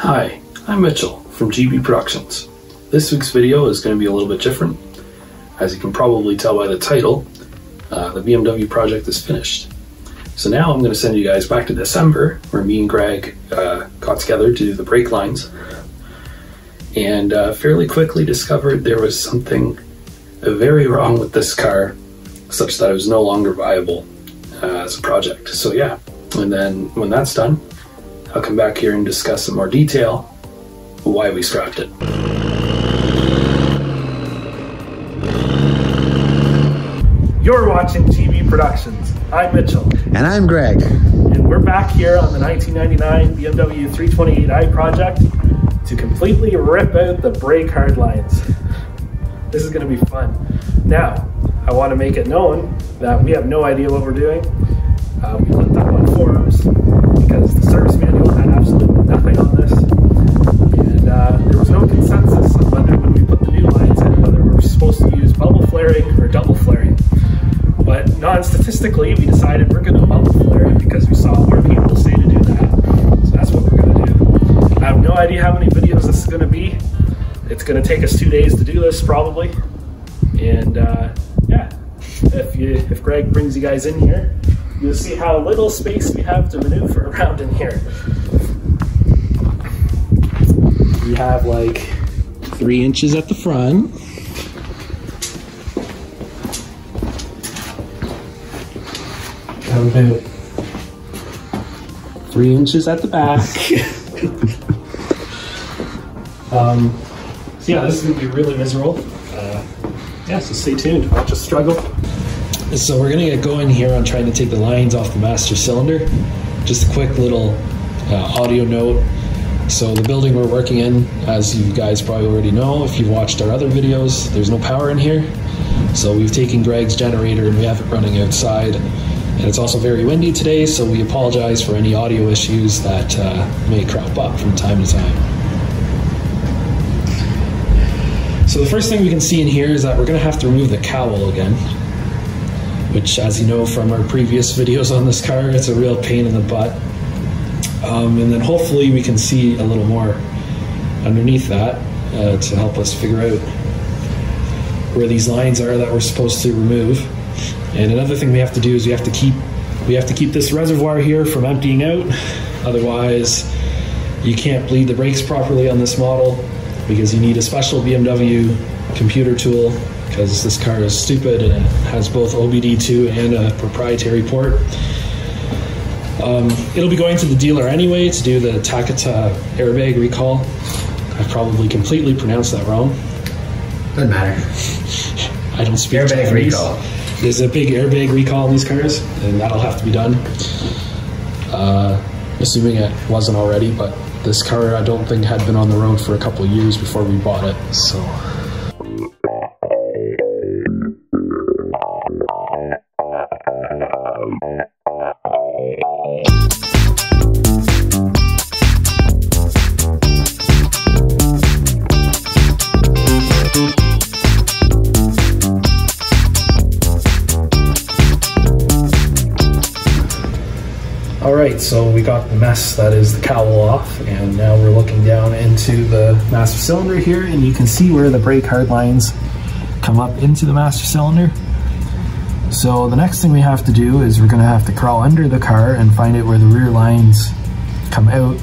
Hi, I'm Mitchell from GB Productions. This week's video is going to be a little bit different. As you can probably tell by the title, the BMW project is finished. So now I'm going to send you guys back to December, where me and Greg got together to do the brake lines, and fairly quickly discovered there was something very wrong with this car, such that it was no longer viable as a project. So yeah, and then when that's done, I'll come back here and discuss in more detail why we scrapped it. You're watching GB Productions. I'm Mitchell. And I'm Greg. And we're back here on the 1999 BMW 328i project to completely rip out the brake hard lines. This is going to be fun. Now, I want to make it known that we have no idea what we're doing. We looked up on forums because the service manual had absolutely nothing on this. And there was no consensus on whether when we put the new lines in, whether we're supposed to use bubble flaring or double flaring. But non-statistically, we decided we're going to bubble flare it because we saw more people say to do that. So that's what we're going to do. I have no idea how many videos this is going to be. It's going to take us 2 days to do this, probably. And yeah, if Greg brings you guys in here, you'll see how little space we have to maneuver around in here. We have like 3 inches at the front. about 3 inches at the back. So yeah, this is going to be really miserable. Yeah, so stay tuned. Watch us struggle. So we're gonna get going here on trying to take the lines off the master cylinder. Just a quick little audio note. So the building we're working in, as you guys probably already know if you've watched our other videos, there's no power in here. So we've taken Greg's generator and we have it running outside. And it's also very windy today, so we apologize for any audio issues that may crop up from time to time. So the first thing we can see in here is that we're gonna have to remove the cowl again, which, as you know from our previous videos on this car, it's a real pain in the butt. And then hopefully we can see a little more underneath that to help us figure out where these lines are that we're supposed to remove. And another thing we have to do is we have to keep this reservoir here from emptying out. Otherwise, you can't bleed the brakes properly on this model because you need a special BMW computer tool, because this car is stupid and it has both OBD2 and a proprietary port. It'll be going to the dealer anyway to do the Takata airbag recall. I probably completely pronounced that wrong. Doesn't matter. I don't speak Airbag Japanese. recall. There's a big airbag recall on these cars, and that'll have to be done. Assuming it wasn't already, but this car I don't think had been on the road for a couple of years before we bought it, so. Alright, so we got the mess that is the cowl off, and now we're looking down into the master cylinder here, and you can see where the brake hard lines come up into the master cylinder. So the next thing we have to do is we're going to have to crawl under the car and find out where the rear lines come out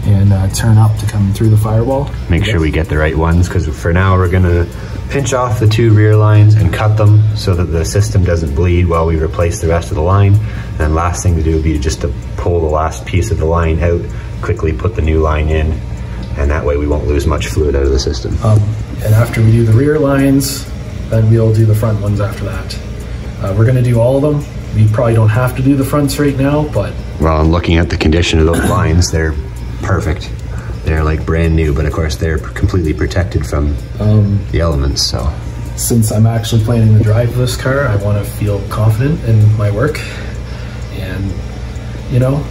and turn up to come through the firewall. Make sure we get the right ones, because for now we're gonna pinch off the 2 rear lines and cut them so that the system doesn't bleed while we replace the rest of the line. And then last thing to do would be just to pull the last piece of the line out, quickly put the new line in, and that way we won't lose much fluid out of the system. And after we do the rear lines, then we'll do the front ones after that. We're gonna do all of them. We probably don't have to do the fronts right now, but... Well, I'm looking at the condition of those lines, they're perfect. They're like brand new, but of course they're completely protected from the elements, so. Since I'm actually planning to drive this car, I want to feel confident in my work. And, you know,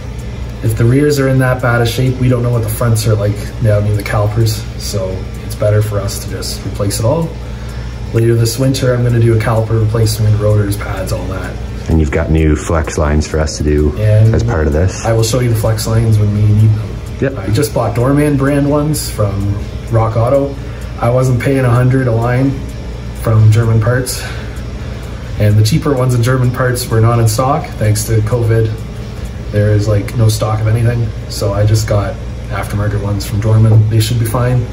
if the rears are in that bad a shape, we don't know what the fronts are like down near the calipers, so it's better for us to just replace it all. Later this winter, I'm going to do a caliper replacement, rotors, pads, all that. And you've got new flex lines for us to do as part of this. I will show you the flex lines when we need them. Yep. I just bought Doorman brand ones from Rock Auto. I wasn't paying $100 a line from German parts, and the cheaper ones in German parts were not in stock thanks to COVID. There is like no stock of anything, so I just got aftermarket ones from Dorman. They should be fine.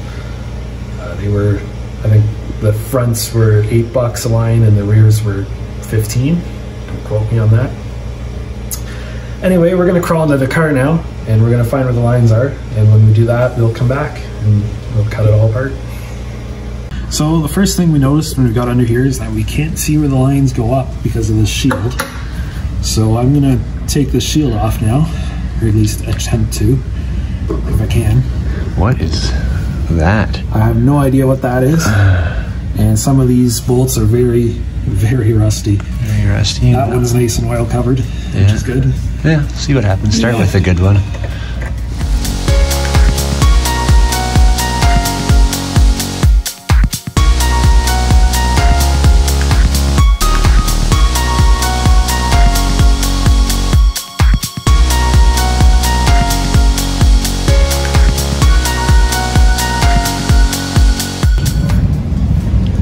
They were, I think the fronts were $8 a line and the rears were 15. Don't quote me on that. Anyway, we're gonna crawl into the car now and we're gonna find where the lines are, and when we do that, we'll come back and we'll cut it all apart. So the first thing we noticed when we got under here is that we can't see where the lines go up because of this shield. So I'm gonna take the shield off now, or at least attempt to, if I can. What is that? I have no idea what that is. And some of these bolts are very, very rusty. Very rusty. That one's nice and oil covered, which is good. Yeah, see what happens. Start with a good one.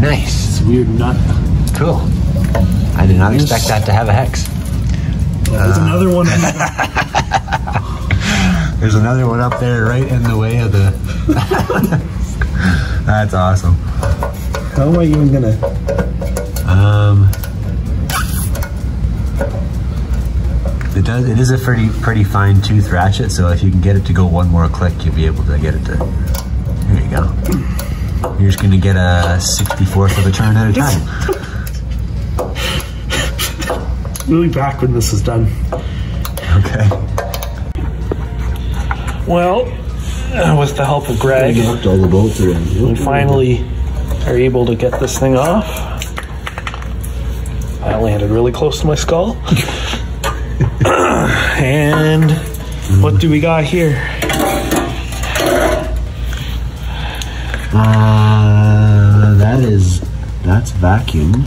Nice. It's a weird nut. Cool. I did not expect that to have a hex. There's another one. There's another one up there right in the way of the... That's awesome. How am I even gonna... It is a pretty fine tooth ratchet, so if you can get it to go one more click, you'll be able to get it to... There you go. You're just gonna get a 64th of a turn at a time. We'll be back when this is done. Okay. Well, with the help of Greg, knocked all the bolts around. we finally are able to get this thing off. That landed really close to my skull. And what do we got here? That's vacuum.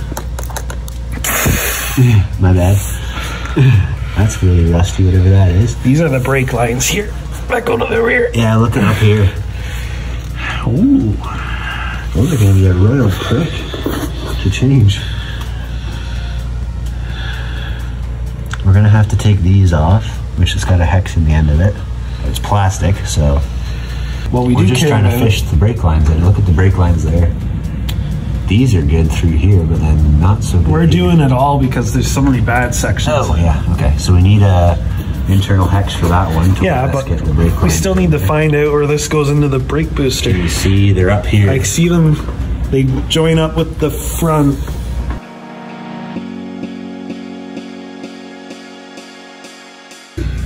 My bad. That's really rusty, whatever that is. These are the brake lines here that go to the rear. Yeah, looking up here. Ooh. Those are gonna be a royal prick to change. We're gonna have to take these off, which has got a hex in the end of it. It's plastic, so Well, we're just trying to fish the brake lines in. Look at the brake lines there. These are good through here, but then not so good. We're doing it all because there's so many bad sections. Oh, yeah, okay. So we need a internal hex for that one. Yeah, but get the brake we still need to find out where this goes into the brake booster. You see, they're up here. I see them, they join up with the front.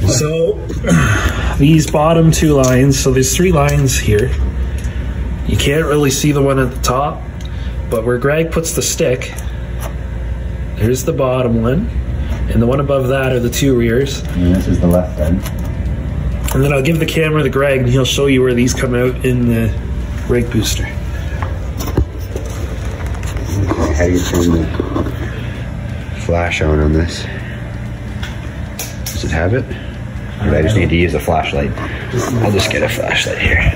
So, these bottom two lines, so there's three lines here. You can't really see the one at the top, but where Greg puts the stick, there's the bottom one, and the one above that are the two rears. And this is the left end. And then I'll give the camera to Greg and he'll show you where these come out in the brake booster. Okay, how do you turn the flash on this? Does it have it? Or do I just need to use a flashlight? I'll just get a flashlight here.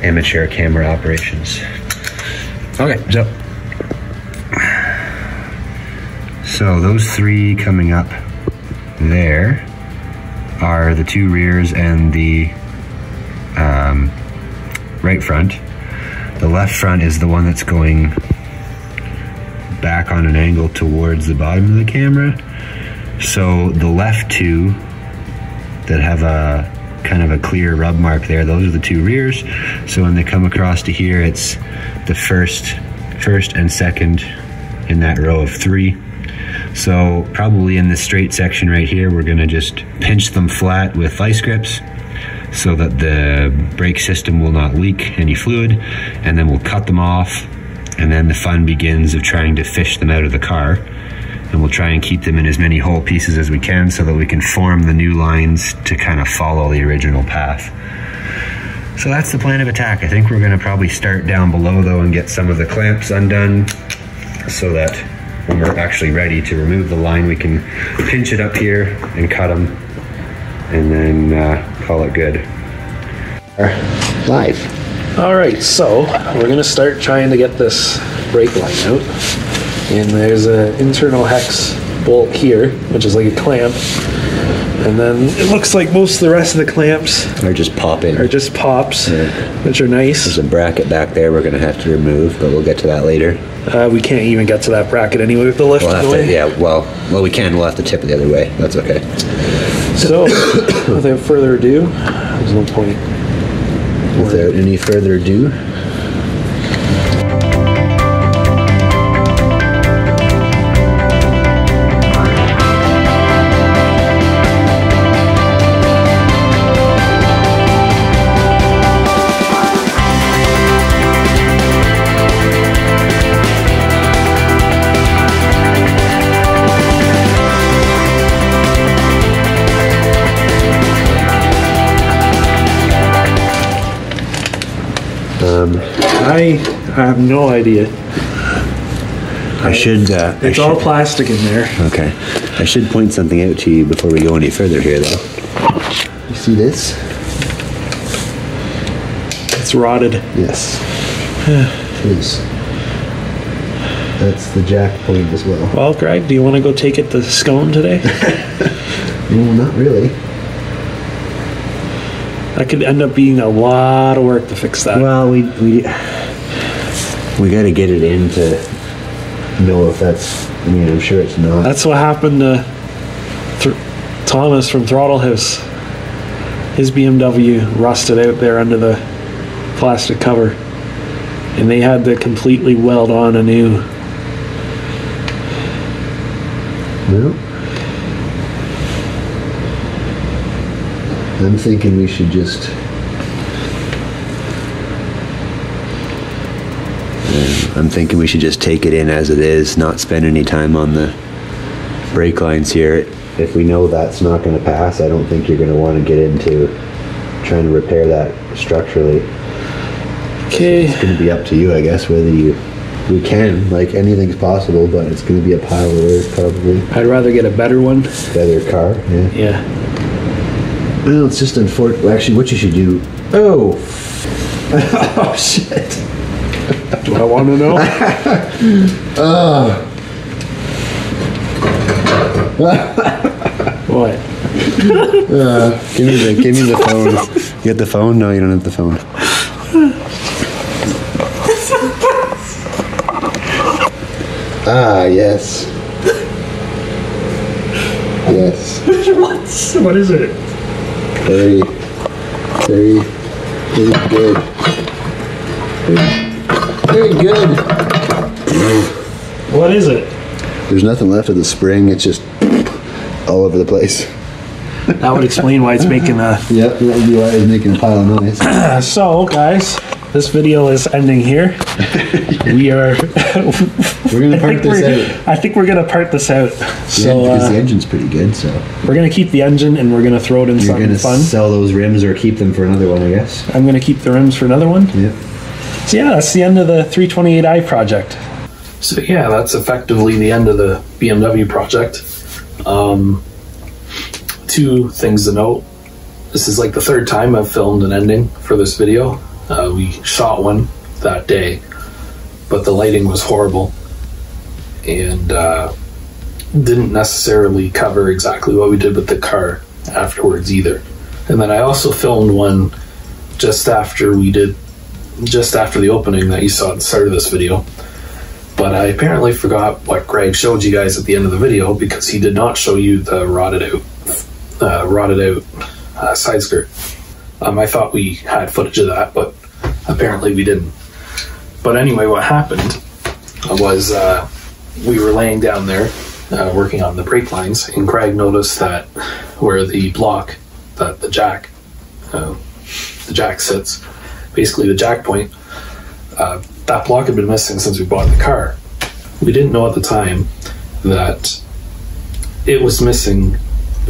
Amateur camera operations. Okay, so those three coming up there are the two rears and the right front. The left front is the one that's going back on an angle towards the bottom of the camera. So the left two that have a kind of a clear rub mark there, those are the two rears. So when they come across to here, it's the first and second in that row of three. So probably in this straight section right here, we're gonna just pinch them flat with vice grips so that the brake system will not leak any fluid, and then we'll cut them off, and then the fun begins of trying to fish them out of the car. And we'll try and keep them in as many whole pieces as we can so that we can form the new lines to kind of follow the original path. So that's the plan of attack. I think we're gonna probably start down below though and get some of the clamps undone so that when we're actually ready to remove the line, we can pinch it up here and cut them and then call it good. Live. All right, so we're gonna start trying to get this brake line out. And there's an internal hex bolt here, which is like a clamp. And then it looks like most of the rest of the clamps Or just pop in. are just pops, which are nice. There's a bracket back there we're gonna have to remove, but we'll get to that later. We can't even get to that bracket anyway with the lift We'll in have the to, way. yeah, well we can, we'll have to tip it the other way. That's okay. So, without further ado, there's no point. Without any further ado, I have no idea. I should. It's all plastic in there. Okay. I should point something out to you before we go any further here, though. You see this? It's rotted. Yes. Please. That's the jack point as well. Well, Greg, do you want to go take it to Scone today? No, not really. That could end up being a lot of work to fix that. Well, we got to get it in to know if that's. I mean, I'm sure it's not. That's what happened to Thomas from Throttle House. His BMW rusted out there under the plastic cover, and they had to completely weld on a new. No. I'm thinking we should just. I'm thinking we should just take it in as it is, not spend any time on the brake lines here. If we know that's not going to pass, I don't think you're going to want to get into trying to repair that structurally. Okay. It's going to be up to you, I guess, whether we can. Like, anything's possible, but it's going to be a pile of work, probably. I'd rather get a better one. Better car, yeah. Yeah. Well, it's just unfortunate. Well, actually, what you should do. Oh! Oh, shit. Do I want to know? What? Give me the phone. You got the phone? No, you don't have the phone. Ah, yes. Yes. What is it? Very, very, very good. Very good. What is it? There's nothing left of the spring. It's just all over the place. That would explain why it's making a... Yep, that would be why it's making a pile of noise. So, guys, this video is ending here. We are... We're going to part this out. I think we're going to part this out. So, because the engine's pretty good, so... We're going to keep the engine and we're going to throw it in something fun. You're going to sell those rims or keep them for another one, I guess. I'm going to keep the rims for another one. Yep. So yeah, that's the end of the 328i project. So yeah, that's effectively the end of the BMW project. Two things to note. This is like the third time I've filmed an ending for this video. We shot one that day, but the lighting was horrible and didn't necessarily cover exactly what we did with the car afterwards either. And then I also filmed one just after the opening that you saw at the start of this video. But I apparently forgot what Greg showed you guys at the end of the video, because he did not show you the rotted out side skirt. I thought we had footage of that, but apparently we didn't. But anyway, what happened was we were laying down there working on the brake lines, and Greg noticed that where the block that the jack sits, basically the jack point, that block had been missing since we bought the car. We didn't know at the time that it was missing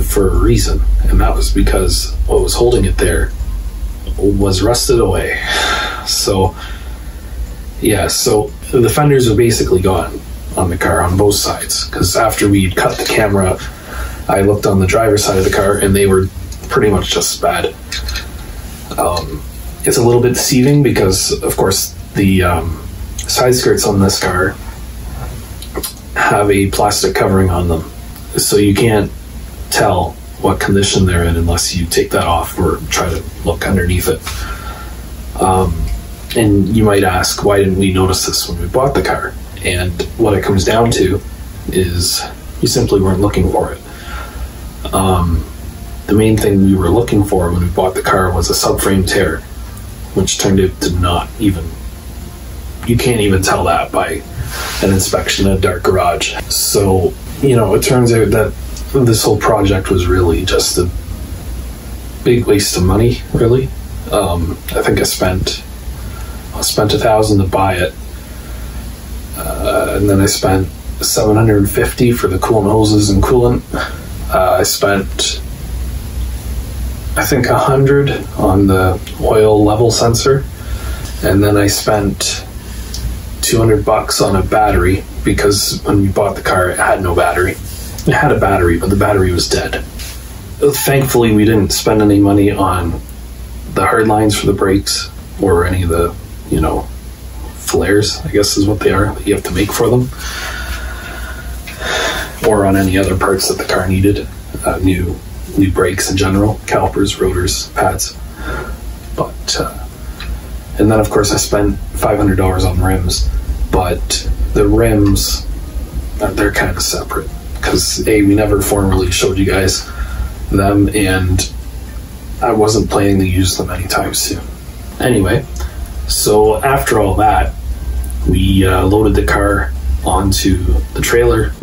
for a reason, and that was because what was holding it there was rusted away. So yeah, so the fenders were basically gone on the car on both sides, because after we cut the camera, I looked on the driver's side of the car and they were pretty much just as bad. It's a little bit deceiving because, of course, the side skirts on this car have a plastic covering on them, so you can't tell what condition they're in unless you take that off or try to look underneath it. And you might ask, why didn't we notice this when we bought the car? And what it comes down to is you simply weren't looking for it. The main thing we were looking for when we bought the car was a subframe tear, which turned out to not even, you can't even tell that by an inspection in a dark garage. So, you know, it turns out that this whole project was really just a big waste of money, really. I think I spent $1,000 to buy it, and then I spent $750 for the coolant hoses and coolant. I spent, I think, $100 on the oil level sensor, and then I spent $200 on a battery, because when we bought the car it had no battery. It had a battery, but the battery was dead. Thankfully, we didn't spend any money on the hard lines for the brakes or any of the, you know, flares, I guess is what they are, that you have to make for them, or on any other parts that the car needed. New brakes in general, calipers, rotors, pads. But and then of course I spent $500 on rims, but the rims, they're kind of separate because we never formally showed you guys them, and I wasn't planning to use them anytime soon. Anyway, so after all that, we loaded the car onto the trailer.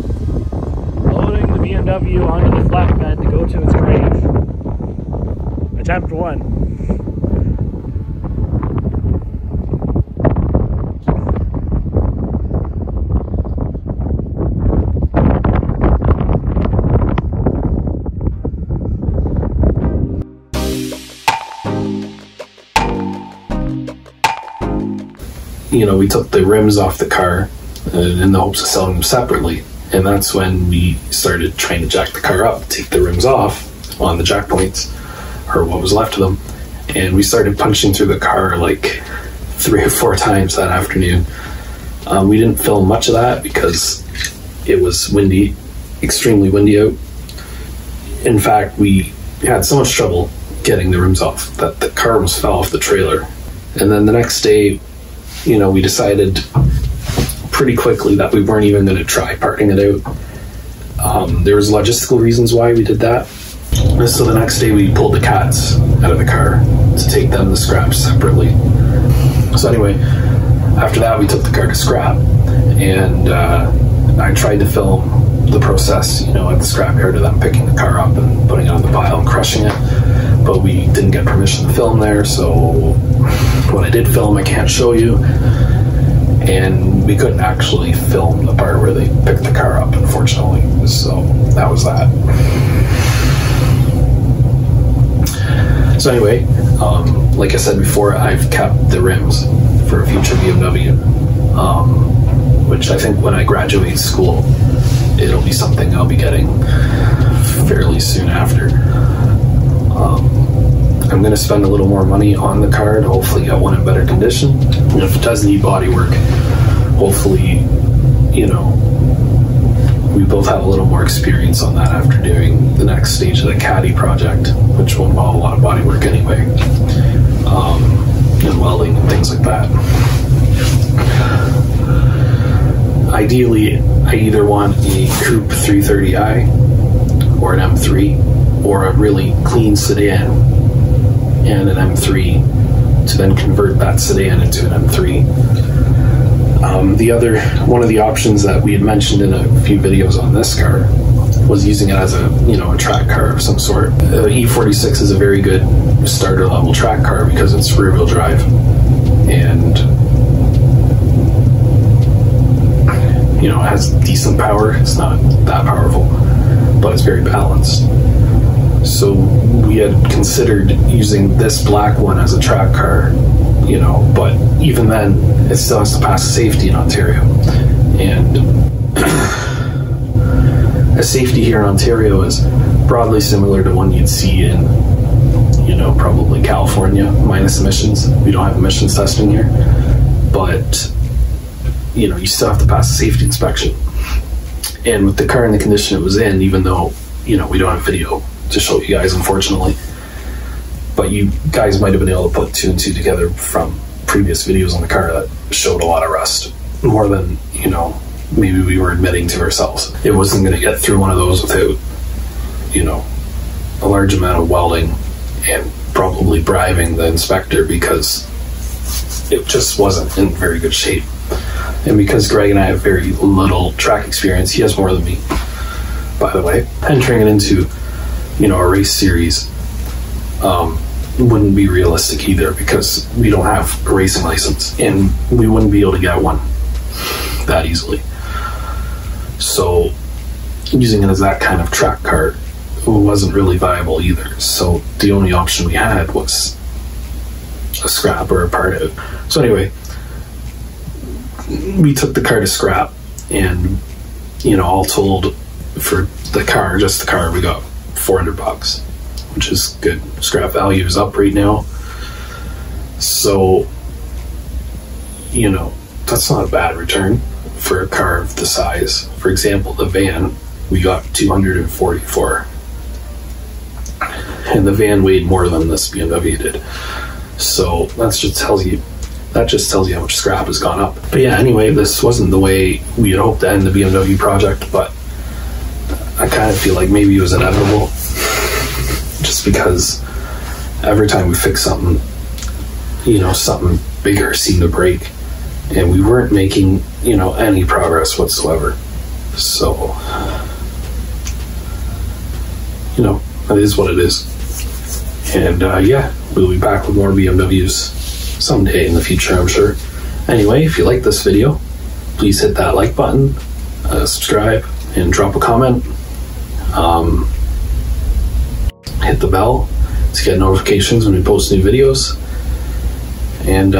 Loading the BMW onto the flatbed to go to its grave. Attempt 1. You know, we took the rims off the car in the hopes of selling them separately, and that's when we started trying to jack the car up, take the rims off on the jack points, or what was left of them, and we started punching through the car like 3 or 4 times that afternoon. We didn't film much of that because it was windy, extremely windy out. In fact, we had so much trouble getting the rims off that the car almost fell off the trailer. And then the next day, you know, we decided pretty quickly that we weren't even going to try parking it out. There was logistical reasons why we did that. So the next day we pulled the cats out of the car to take them to scrap separately. So anyway, after that we took the car to scrap, and I tried to film the process, you know, at the scrapyard of them picking the car up and putting it on the pile and crushing it, but we didn't get permission to film there, so what I did film I can't show you, and we couldn't actually film the part where they picked the car up, unfortunately, so that was that. So anyway, like I said before, I've kept the rims for a future BMW, which I think when I graduate school, it'll be something I'll be getting fairly soon after. I'm going to spend a little more money on the car to hopefully get one in better condition. And if it does need body work, hopefully, you know, we both have a little more experience on that after doing the next stage of the Caddy project, which will involve a lot of body work anyway, and welding and things like that. Ideally, I either want a coupe 330i or an M3, or a really clean sedan and an M3 to then convert that sedan into an M3. One of the options that we had mentioned in a few videos on this car was using it as a, you know, a track car of some sort. The E46 is a very good starter level track car because it's rear wheel drive, and you know, it has decent power. It's not that powerful, but it's very balanced. So we had considered using this black one as a track car, you know, but even then it still has to pass safety in Ontario, and a safety here in Ontario is broadly similar to one you'd see in minus emissions. We don't have emissions testing here, but you know, you still have to pass a safety inspection. And with the car in the condition it was in, even though, you know, we don't have video to show you guys, unfortunately, but you guys might have been able to put 2 and 2 together from previous videos on the car that showed a lot of rust, more than, you know, maybe we were admitting to ourselves. It wasn't going to get through one of those without, you know, a large amount of welding and probably bribing the inspector, because it just wasn't in very good shape. And because Greg and I have very little track experience, he has more than me, by the way, entering it into, you know, a race series wouldn't be realistic either, because we don't have a racing license and we wouldn't be able to get one that easily. So using it as that kind of track car wasn't really viable either. So the only option we had was a scrap or a part out. So anyway, we took the car to scrap, and you know, all told, for the car, just the car, we got $400, which is good. Scrap value is up right now, so you know, that's not a bad return for a car of the size. For example, the van we got $240 for, and the van weighed more than this BMW did. So that just tells you how much scrap has gone up. But yeah, anyway, this wasn't the way we had hoped to end the BMW project, but I kind of feel like maybe it was inevitable, just because every time we fix something, you know, something bigger seemed to break, and we weren't making, you know, any progress whatsoever. So, you know, that is what it is. And yeah, we'll be back with more BMWs someday in the future, I'm sure. Anyway, if you like this video, please hit that like button, subscribe, and drop a comment. Hit the bell to get notifications when we post new videos. And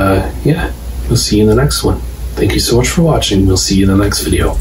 yeah, we'll see you in the next one. Thank you so much for watching. We'll see you in the next video.